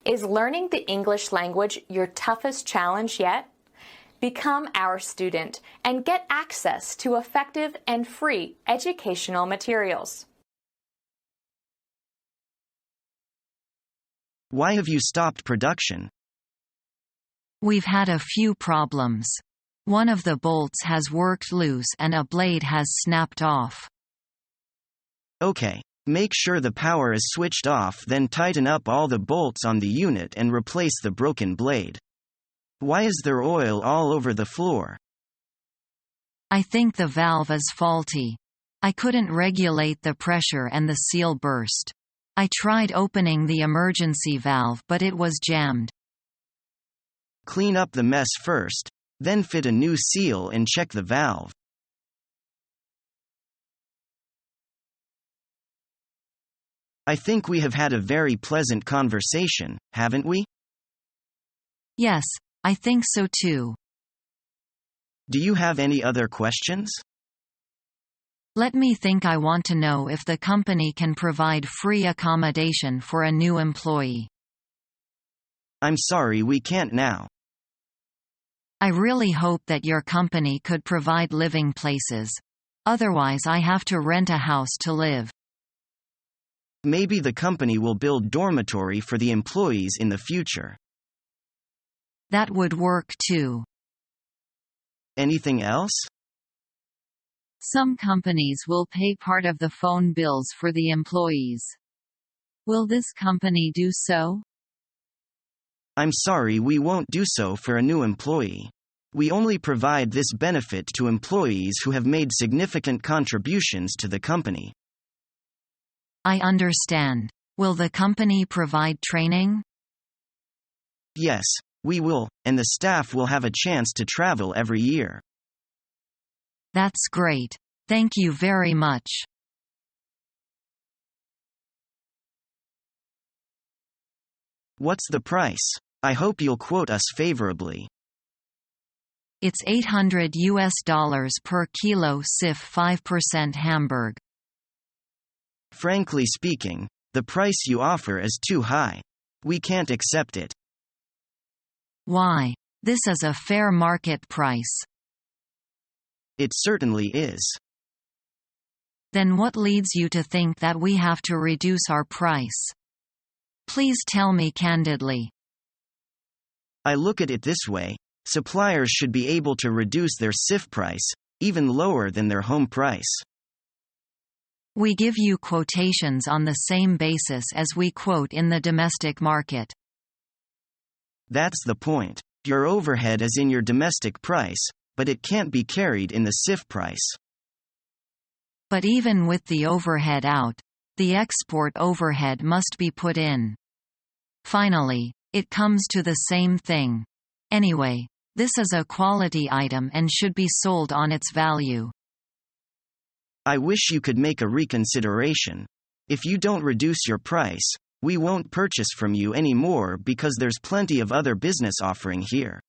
Is learning the English language your toughest challenge yet? Become our student and get access to effective and free educational materials. Why have you stopped production? We've had a few problems. One of the bolts has worked loose and a blade has snapped off. Okay. Make sure the power is switched off, then tighten up all the bolts on the unit and replace the broken blade. Why is there oil all over the floor? I think the valve is faulty. I couldn't regulate the pressure and the seal burst. I tried opening the emergency valve but it was jammed. Clean up the mess first, then fit a new seal and check the valve. I think we have had a very pleasant conversation, haven't we? Yes, I think so too. Do you have any other questions? Let me think. I want to know if the company can provide free accommodation for a new employee. I'm sorry, we can't now. I really hope that your company could provide living places. Otherwise I have to rent a house to live. Maybe the company will build dormitory for the employees in the future. That would work too. Anything else? Some companies will pay part of the phone bills for the employees. Will this company do so? I'm sorry, we won't do so for a new employee. We only provide this benefit to employees who have made significant contributions to the company. I understand. Will the company provide training? Yes, we will, and the staff will have a chance to travel every year. That's great. Thank you very much. What's the price? I hope you'll quote us favorably. It's $800 per kilo CIF 5% Hamburg. Frankly speaking, the price you offer is too high. We can't accept it. Why? This is a fair market price. It certainly is. Then what leads you to think that we have to reduce our price? Please tell me candidly. I look at it this way: suppliers should be able to reduce their CIF price, even lower than their home price. We give you quotations on the same basis as we quote in the domestic market. That's the point. Your overhead is in your domestic price, but it can't be carried in the CIF price. But even with the overhead out, the export overhead must be put in. Finally, it comes to the same thing. Anyway, this is a quality item and should be sold on its value. I wish you could make a reconsideration. If you don't reduce your price, we won't purchase from you anymore because there's plenty of other business offering here.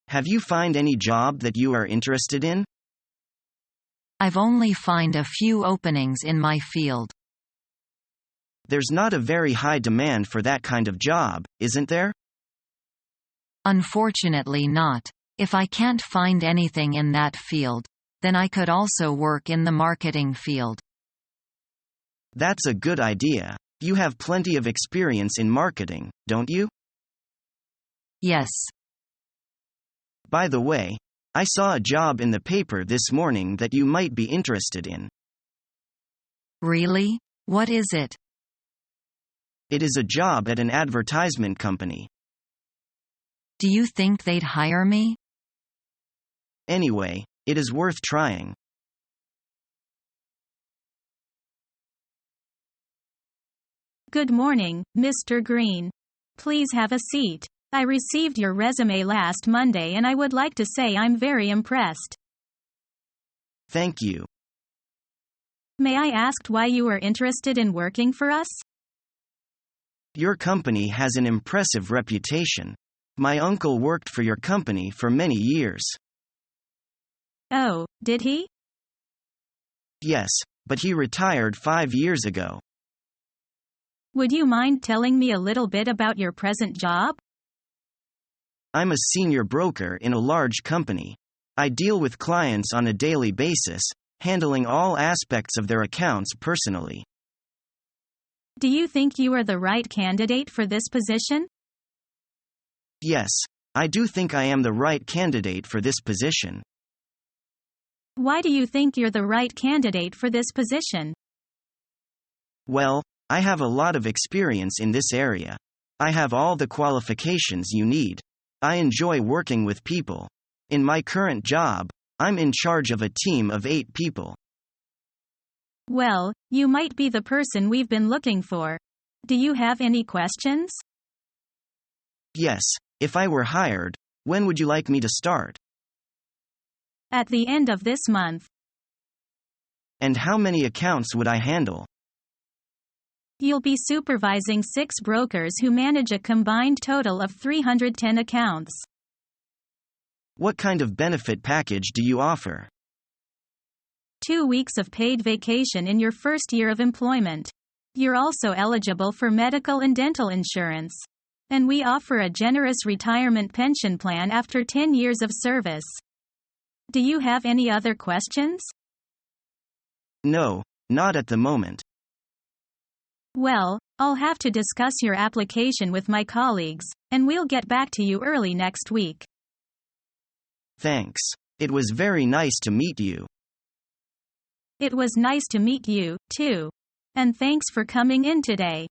Have you find any job that you are interested in? I've only find a few openings in my field. There's not a very high demand for that kind of job, isn't there? Unfortunately not. If I can't find anything in that field, then I could also work in the marketing field. That's a good idea. You have plenty of experience in marketing, don't you? Yes. By the way, I saw a job in the paper this morning that you might be interested in. Really? What is it? It is a job at an advertisement company. Do you think they'd hire me? Anyway, it is worth trying. Good morning, Mr. Green. Please have a seat. I received your resume last Monday and I would like to say I'm very impressed. Thank you. May I ask why you are interested in working for us? Your company has an impressive reputation. My uncle worked for your company for many years. Oh, did he? Yes, but he retired 5 years ago. Would you mind telling me a little bit about your present job? I'm a senior broker in a large company. I deal with clients on a daily basis, handling all aspects of their accounts personally. Do you think you are the right candidate for this position? Yes, I do think I am the right candidate for this position. Why do you think you're the right candidate for this position? Well, I have a lot of experience in this area. I have all the qualifications you need. I enjoy working with people. In my current job, I'm in charge of a team of 8 people. Well, you might be the person we've been looking for. Do you have any questions? Yes, if I were hired, when would you like me to start? At the end of this month. And how many accounts would I handle? You'll be supervising 6 brokers who manage a combined total of 310 accounts. What kind of benefit package do you offer? 2 weeks of paid vacation in your first year of employment. You're also eligible for medical and dental insurance. And we offer a generous retirement pension plan after 10 years of service. Do you have any other questions? No, not at the moment. Well, I'll have to discuss your application with my colleagues, and we'll get back to you early next week. Thanks. It was very nice to meet you. It was nice to meet you, too. And thanks for coming in today.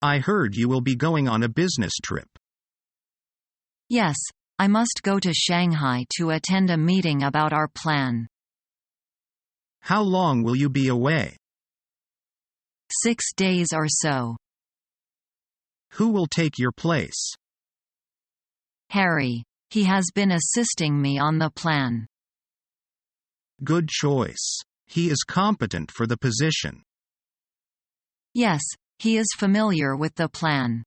I heard you will be going on a business trip. Yes, I must go to Shanghai to attend a meeting about our plan. How long will you be away? 6 days or so. Who will take your place? Harry. He has been assisting me on the plan. Good choice. He is competent for the position. Yes, he is familiar with the plan.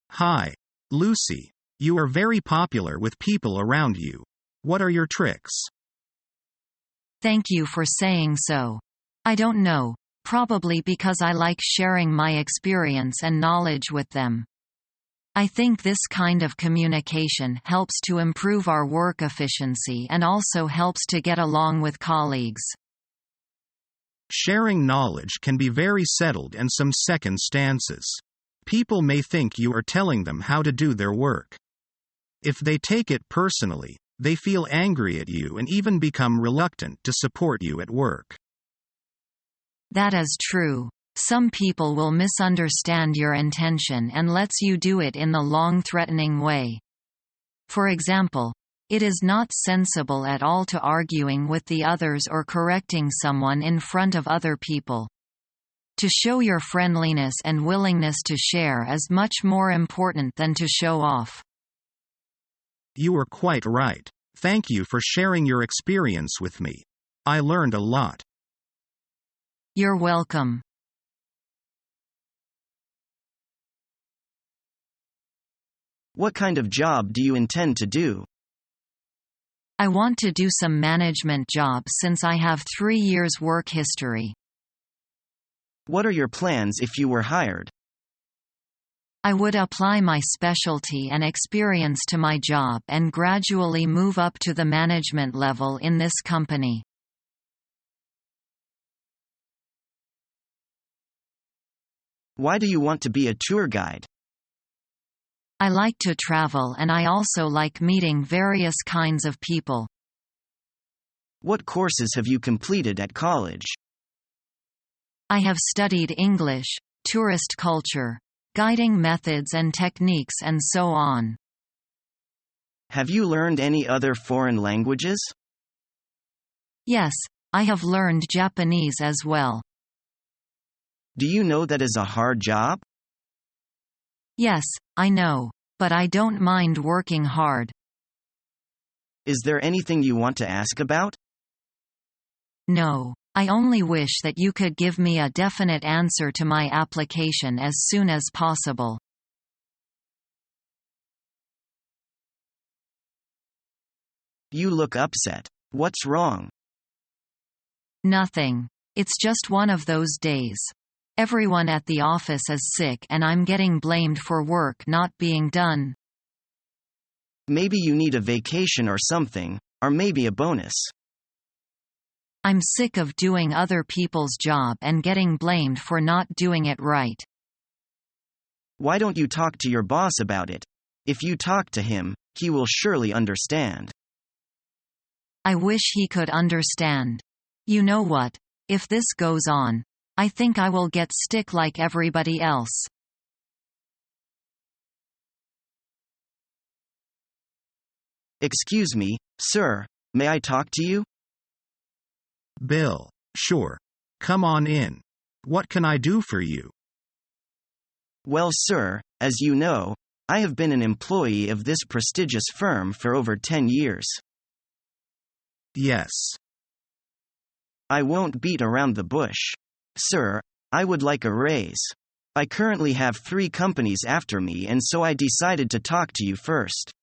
Hi, Lucy. You are very popular with people around you. What are your tricks? Thank you for saying so. I don't know, probably because I like sharing my experience and knowledge with them. I think this kind of communication helps to improve our work efficiency and also helps to get along with colleagues. Sharing knowledge can be very settled and some second stances. People may think you are telling them how to do their work. If they take it personally, they feel angry at you and even become reluctant to support you at work. That is true. Some people will misunderstand your intention and lets you do it in the long threatening way. For example, it is not sensible at all to arguing with the others or correcting someone in front of other people. To show your friendliness and willingness to share is much more important than to show off. You are quite right. Thank you for sharing your experience with me. I learned a lot. You're welcome. What kind of job do you intend to do? I want to do some management job since I have 3 years work history. What are your plans if you were hired? I would apply my specialty and experience to my job and gradually move up to the management level in this company. Why do you want to be a tour guide? I like to travel and I also like meeting various kinds of people. What courses have you completed at college? I have studied English, tourist culture, guiding methods and techniques and so on. Have you learned any other foreign languages? Yes, I have learned Japanese as well. Do you know that is a hard job? Yes, I know, but I don't mind working hard. Is there anything you want to ask about? No, I only wish that you could give me a definite answer to my application as soon as possible. You look upset. What's wrong? Nothing. It's just one of those days. Everyone at the office is sick and I'm getting blamed for work not being done. Maybe you need a vacation or something, or maybe a bonus. I'm sick of doing other people's job and getting blamed for not doing it right. Why don't you talk to your boss about it? If you talk to him, he will surely understand. I wish he could understand. You know what? If this goes on, I think I will get sick like everybody else. Excuse me, sir, may I talk to you? Bill. Sure. Come on in. What can I do for you? Well, sir, as you know, I have been an employee of this prestigious firm for over 10 years. Yes. I won't beat around the bush. Sir, I would like a raise. I currently have 3 companies after me, and so I decided to talk to you first.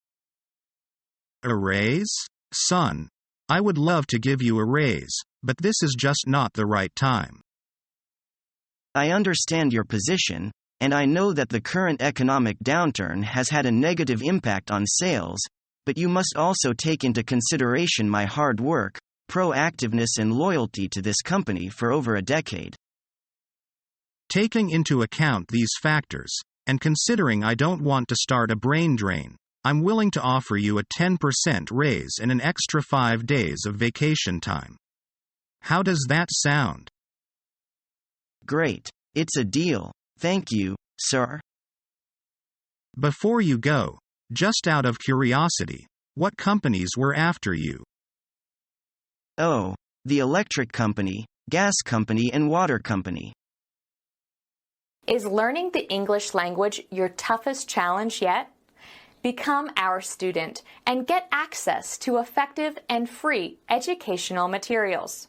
A raise? Son, I would love to give you a raise, but this is just not the right time. I understand your position, and I know that the current economic downturn has had a negative impact on sales, but you must also take into consideration my hard work, proactiveness, and loyalty to this company for over a decade. Taking into account these factors, and considering I don't want to start a brain drain, I'm willing to offer you a 10% raise and an extra 5 days of vacation time. How does that sound? Great. It's a deal. Thank you, sir. Before you go, just out of curiosity, what companies were after you? Oh, the electric company, gas company, and water company. Is learning the English language your toughest challenge yet? Become our student and get access to effective and free educational materials.